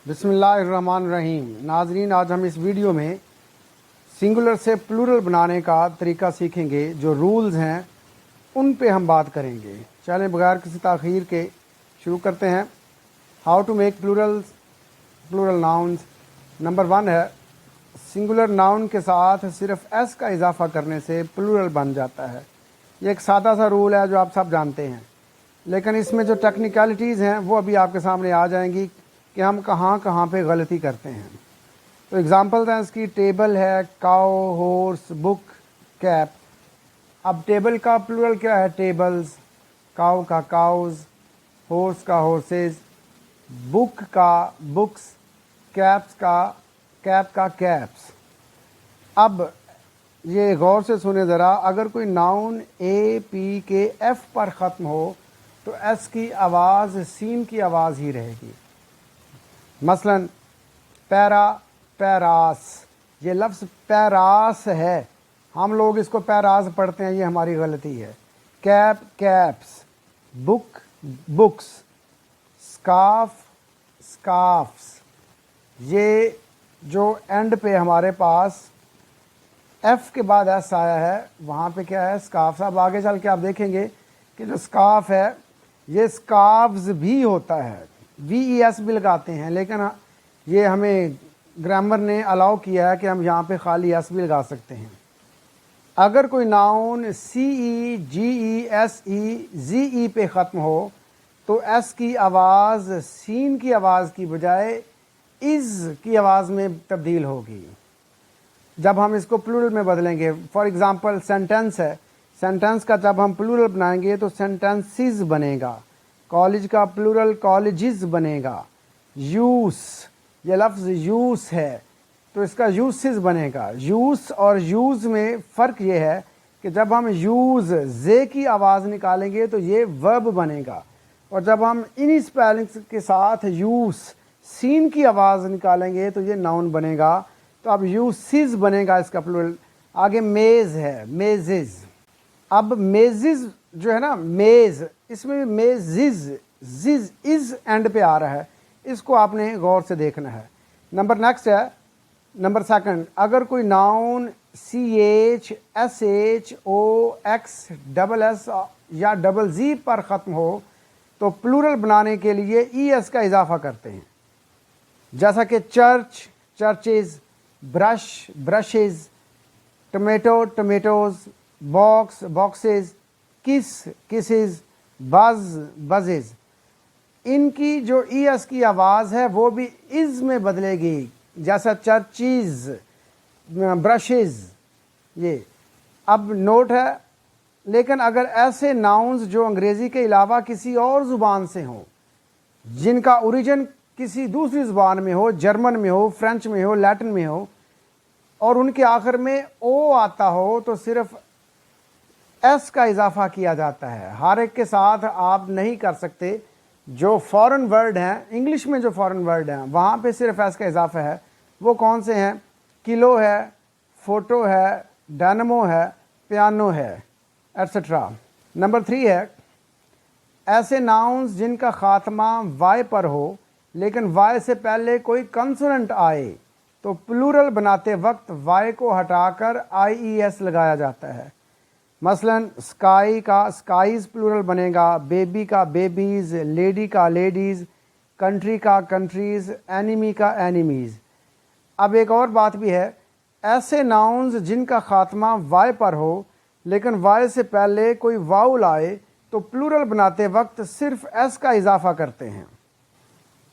बिस्मिल्लाहिर्रहमानिर्रहीम। नाजरीन, आज हम इस वीडियो में सिंगुलर से प्लूरल बनाने का तरीका सीखेंगे। जो रूल्स हैं उन पे हम बात करेंगे। चलें बगैर किसी ताख़ीर के शुरू करते हैं। How to make plural nouns. Number 1 है, सिंगुलर नाउन के साथ सिर्फ एस का इजाफा करने से प्लूरल बन जाता है। ये एक सादा सा रूल है जो आप सब जानते हैं, लेकिन इसमें जो टेक्निकलिटीज़ हैं वो अभी आपके सामने आ जाएंगी कि हम कहाँ कहाँ पे गलती करते हैं। तो एग्जांपल्स हैं इसकी। टेबल है, काउ, हॉर्स, बुक, कैप। अब टेबल का प्लूरल क्या है? टेबल्स। काउ का काउज, हॉर्स का हॉर्सेस, बुक का बुक्स, कैप का कैप्स। अब ये गौर से सुने ज़रा, अगर कोई नाउन ए पी के एफ पर ख़त्म हो तो एस की आवाज़ सीन की आवाज़ ही रहेगी। मसलन पैरा, पैरास। ये लफ्ज़ पैरास है, हम लोग इसको पैरास पढ़ते हैं, ये हमारी गलती है। Cap, caps. Book, books. Scarf, scarfs. ये जो एंड पे हमारे पास एफ के बाद एस आया है, वहाँ पे क्या है? स्कार्फ्स। अब आगे चल के आप देखेंगे कि जो स्कार्फ है ये स्कार्फ्स भी होता है, VES भी लगाते हैं, लेकिन ये हमें ग्रामर ने अलाउ किया है कि हम यहाँ पे खाली एस भी लगा सकते हैं। अगर कोई noun CE, GE, SE, ZE पे ख़त्म हो तो एस की आवाज़ सीन की आवाज़ की बजाय इज़ की आवाज़ में तब्दील होगी जब हम इसको प्लूरल में बदलेंगे। फॉर एग्ज़ाम्पल सेंटेंस है, सेंटेंस का जब हम प्लूरल बनाएंगे तो सेंटेंसेस बनेगा। कॉलेज का प्लूरल कॉलेजेस बनेगा। यूस, ये लफ्ज़ यूस है तो इसका यूसेस बनेगा। यूस और यूज़ में फ़र्क ये है कि जब हम यूज़ जे की आवाज़ निकालेंगे तो ये वर्ब बनेगा, और जब हम इन्हीं स्पेलिंग्स के साथ यूस सीन की आवाज़ निकालेंगे तो ये नाउन बनेगा। तो अब यूसेस बनेगा इसका प्लूरल। आगे मेज़ है, मेज़ेज़। अब मेज़ेज़ जो है ना, मेज़, इसमें मेज़िज़, जिज़, इज़ एंड पे आ रहा है, इसको आपने गौर से देखना है। नेक्स्ट है नंबर 2, अगर कोई noun CH, SH, OX, SS या ZZ पर ख़त्म हो तो प्लूरल बनाने के लिए ES का इजाफा करते हैं, जैसा कि church, churches, brush, brushes, tomato, tomatoes, box, boxes, किस, किसेस, बज, बजेज़। इनकी जो ES की आवाज़ है वो भी इज़ में बदलेगी, जैसा चर्चीज़, ब्रशेज़। ये अब नोट है, लेकिन अगर ऐसे नाउन्स जो अंग्रेज़ी के अलावा किसी और ज़ुबान से हों, जिनका ओरिजिन किसी दूसरी ज़ुबान में हो, जर्मन में हो, फ्रेंच में हो, लैटिन में हो, और उनके आखिर में ओ आता हो तो सिर्फ एस का इजाफा किया जाता है। हर एक के साथ आप नहीं कर सकते। जो फॉरेन वर्ड हैं, इंग्लिश में जो फॉरेन वर्ड हैं वहाँ पे सिर्फ एस का इजाफा है। वो कौन से हैं? किलो है, फोटो है, डायनमो है, पियानो है, एट्सेट्रा। नंबर 3 है, ऐसे नाउन्स जिनका खात्मा वाई पर हो लेकिन वाई से पहले कोई कंसोनेंट आए तो प्लूरल बनाते वक्त वाई को हटाकर IES लगाया जाता है। मसलन स्काई का स्काईज़ प्लूरल बनेगा, बेबी का बेबीज़, लेडी का लेडीज़, कंट्री का कंट्रीज़, एनिमी का एनिमीज़। अब एक और बात भी है, ऐसे नाउन्स जिनका खात्मा वाई पर हो लेकिन वाई से पहले कोई वाउल आए तो प्लूरल बनाते वक्त सिर्फ एस का इजाफा करते हैं।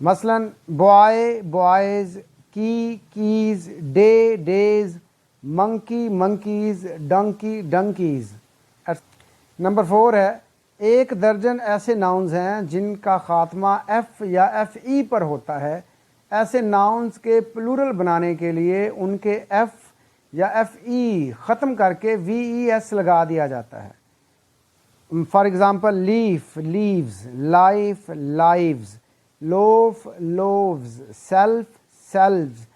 मसलन boy, boys, key, keys, day, days, monkey, monkeys, donkey, donkeys. Number 4 है, 1 दर्जन ऐसे नाउन्स हैं जिनका खात्मा F या FE पर होता है। ऐसे नाउन्स के प्लूरल बनाने के लिए उनके F या FE ख़त्म करके VES लगा दिया जाता है। For example leaf, leaves, life, lives, loaf, loaves, self, selves,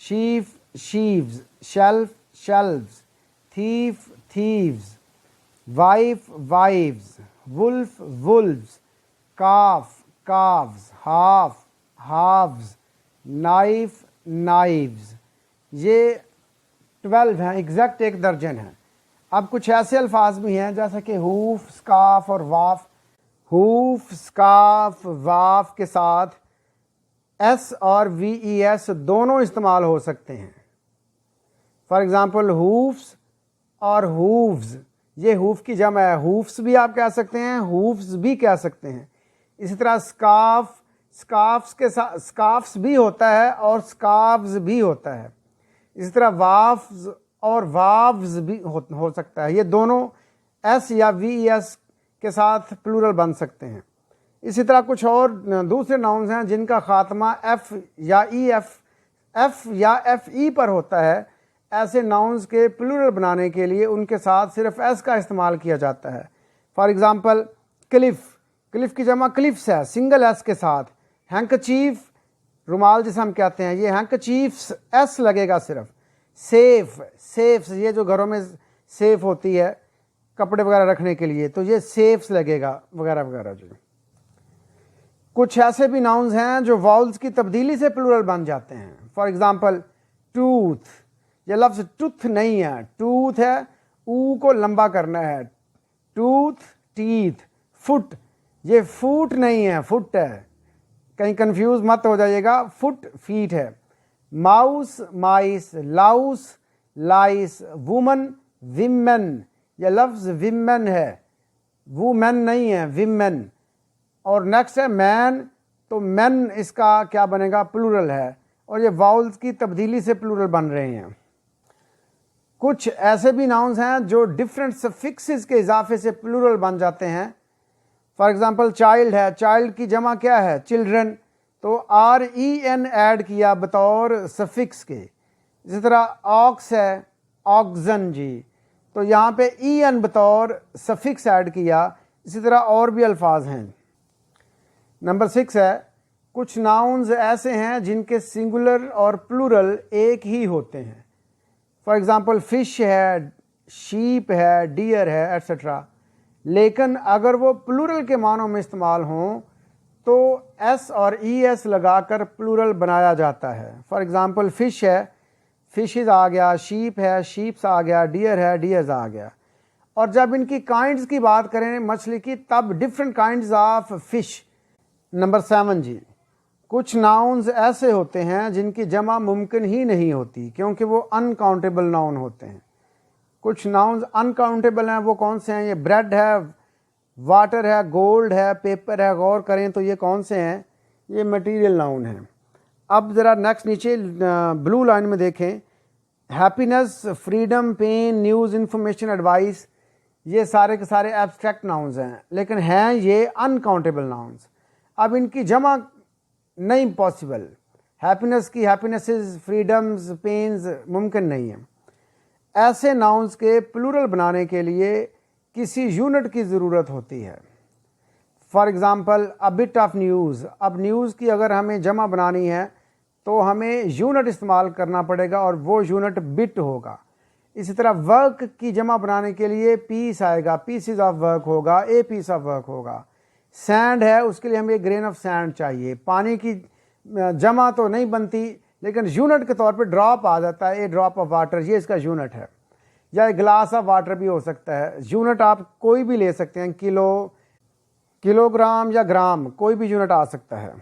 sheaf, sheaves, shelf, shelves, thief, thieves, wife, wives, wolf, wolves, calf, calves, half, halves, knife, knives, ये 12 हैं, एग्जैक्ट एक दर्जन है। अब कुछ ऐसे अल्फाज भी हैं जैसे कि हूफ, स्काफ और वाफ। हूफ, स्काफ, वाफ के साथ एस और VES दोनों इस्तेमाल हो सकते हैं। फॉर एग्ज़ाम्पल हूफ्स और हूव्स, ये हूफ की जमा है, हूफ्स भी आप कह सकते हैं, हूफ्स भी कह सकते हैं। इसी तरह स्काफ, स्काफ्स के साथ स्काफ्स भी होता है और स्काव्स भी होता है। इसी तरह वाफ्स और वाव्स भी हो सकता है, ये दोनों एस या VES के साथ प्लूरल बन सकते हैं। इसी तरह कुछ और दूसरे नाउन्स हैं जिनका खात्मा F या FE पर होता है। ऐसे नाउन्स के प्लूरल बनाने के लिए उनके साथ सिर्फ S का इस्तेमाल किया जाता है। फॉर एग्ज़ाम्पल क्लिफ़, क्लिफ़ की जमा क्लिफ्स है सिंगल S के साथ। हैंकचीफ, रुमाल जिसे हम कहते हैं, ये हैंकचीफ्स S लगेगा सिर्फ। सेफ, सेफ्स, ये जो घरों में सेफ होती है कपड़े वगैरह रखने के लिए, तो ये सेफ्स लगेगा वगैरह वगैरह। जो कुछ ऐसे भी नाउन्स हैं जो वाउल्स की तब्दीली से प्लूरल बन जाते हैं। फॉर एग्ज़ाम्पल टूथ, ये लफ्ज़ टूथ नहीं है, टूथ है, ऊ को लंबा करना है, टूथ, टीथ। फुट, ये फूट नहीं है, फुट है, कहीं कंफ्यूज मत हो जाइएगा, फुट फीट है। माउस, माइस, लाउस, लाइस। वुमन, विमेन, यह लफ्ज़ विमेन है, वुमेन नहीं है, विमेन। और नेक्स्ट है मैन, तो मैन इसका क्या बनेगा, प्लूरल है, और ये वाउल्स की तब्दीली से प्लूरल बन रहे हैं। कुछ ऐसे भी नाउन्स हैं जो डिफरेंट सफिक्सेस के इजाफे से प्लूरल बन जाते हैं। फॉर एग्जांपल चाइल्ड है, चाइल्ड की जमा क्या है, चिल्ड्रन, तो REN ऐड किया बतौर सफिक्स के। इसी तरह ऑक्स है, ऑक्सन जी, तो यहाँ पे EN बतौर सफिक्स ऐड किया। इसी तरह और भी अल्फाज हैं। नंबर 6 है, कुछ नाउन्स ऐसे हैं जिनके सिंगुलर और प्लूरल एक ही होते हैं। फॉर एग्ज़ाम्पल फ़िश है, शीप है, डियर है, एट्सेट्रा। लेकिन अगर वो प्लूरल के मानों में इस्तेमाल हों तो S और ES लगाकर प्लूरल बनाया जाता है। फॉर एग्ज़ाम्पल फ़िश है, फ़िशेज़ आ गया, शीप है, शीप्स आ गया, डियर है, डियर्स आ गया। और जब इनकी काइंड्स की बात करें मछली की, तब different kinds of fish. Number 7 जी, कुछ नाउन्स ऐसे होते हैं जिनकी जमा मुमकिन ही नहीं होती क्योंकि वो अनकाउंटेबल नाउन होते हैं। कुछ नाउन्स अनकाउंटेबल हैं, वो कौन से हैं, ये ब्रेड है, वाटर है, गोल्ड है, पेपर है। गौर करें तो ये कौन से हैं, ये मटेरियल नाउन हैं। अब ज़रा नेक्स्ट नीचे ब्लू लाइन में देखें, happiness, freedom, pain, news, information, advice, ये सारे के सारे एब्स्ट्रैक्ट नाउन्स हैं, लेकिन हैं ये अनकाउंटेबल नाउन्स। अब इनकी जमा नहीं पॉसिबल, हैप्पीनेस की हैप्पीनेसेस, फ्रीडम्स, पेन्स मुमकिन नहीं है। ऐसे नाउन्स के प्लूरल बनाने के लिए किसी यूनिट की ज़रूरत होती है। For example a bit of news, अब न्यूज़ की अगर हमें जमा बनानी है तो हमें यूनिट इस्तेमाल करना पड़ेगा और वो यूनिट बिट होगा। इसी तरह वर्क की जमा बनाने के लिए पीस आएगा, पीसेस ऑफ वर्क होगा, ए पीस ऑफ वर्क होगा। सैंड है, उसके लिए हमें ग्रेन ऑफ सैंड चाहिए। पानी की जमा तो नहीं बनती लेकिन यूनिट के तौर पे ड्रॉप आ जाता है, ए ड्रॉप ऑफ वाटर, ये इसका यूनिट है। या एक ग्लास ऑफ वाटर भी हो सकता है। यूनिट आप कोई भी ले सकते हैं, किलो, किलोग्राम या ग्राम, कोई भी यूनिट आ सकता है।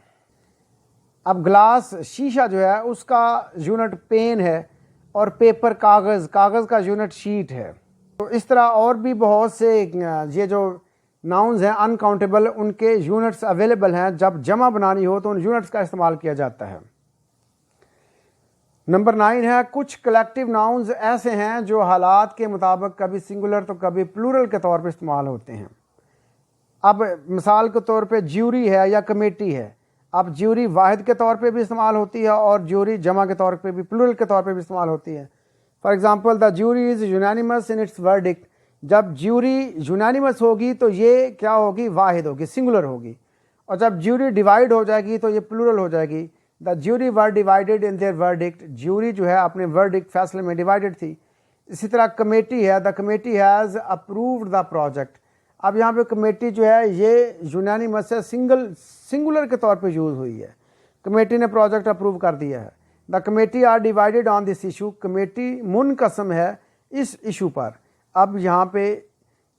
अब ग्लास, शीशा जो है उसका यूनिट पेन है और पेपर, कागज़, कागज़ का यूनिट शीट है। तो इस तरह और भी बहुत से ये जो नाउन्स हैं अनकाउंटेबल, उनके यूनिट्स अवेलेबल हैं। जब जमा बनानी हो तो उन यूनिट्स का इस्तेमाल किया जाता है। नंबर 9 है, कुछ कलेक्टिव नाउन्स ऐसे हैं जो हालात के मुताबिक कभी सिंगुलर तो कभी प्लूरल के तौर पे इस्तेमाल होते हैं। अब मिसाल के तौर पे ज्यूरी है या कमेटी है। अब ज्यूरी वाहिद के तौर पे भी इस्तेमाल होती है और ज्यूरी जमा के तौर पे भी, प्लूरल के तौर पे भी इस्तेमाल होती है। For example the jury is unanimous in its verdict, जब ज्यूरी यूनानिमस होगी तो ये क्या होगी, वाहिद होगी, सिंगुलर होगी। और जब ज्यूरी डिवाइड हो जाएगी तो ये प्लूरल हो जाएगी। The jury were divided in their verdict, jury जो है अपने वर्डिक्ट फैसले में डिवाइडेड थी। इसी तरह कमेटी है, the committee has approved the project. अब यहाँ पे कमेटी जो है ये यूनानिमस है, सिंगुलर के तौर पे यूज़ हुई है। कमेटी ने प्रोजेक्ट अप्रूव कर दिया है। The committee are divided on this issue, committee मुनकसम है इस इशू पर। अब यहाँ पे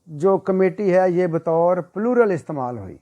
जो कमेटी है ये बतौर प्लूरल इस्तेमाल हुई।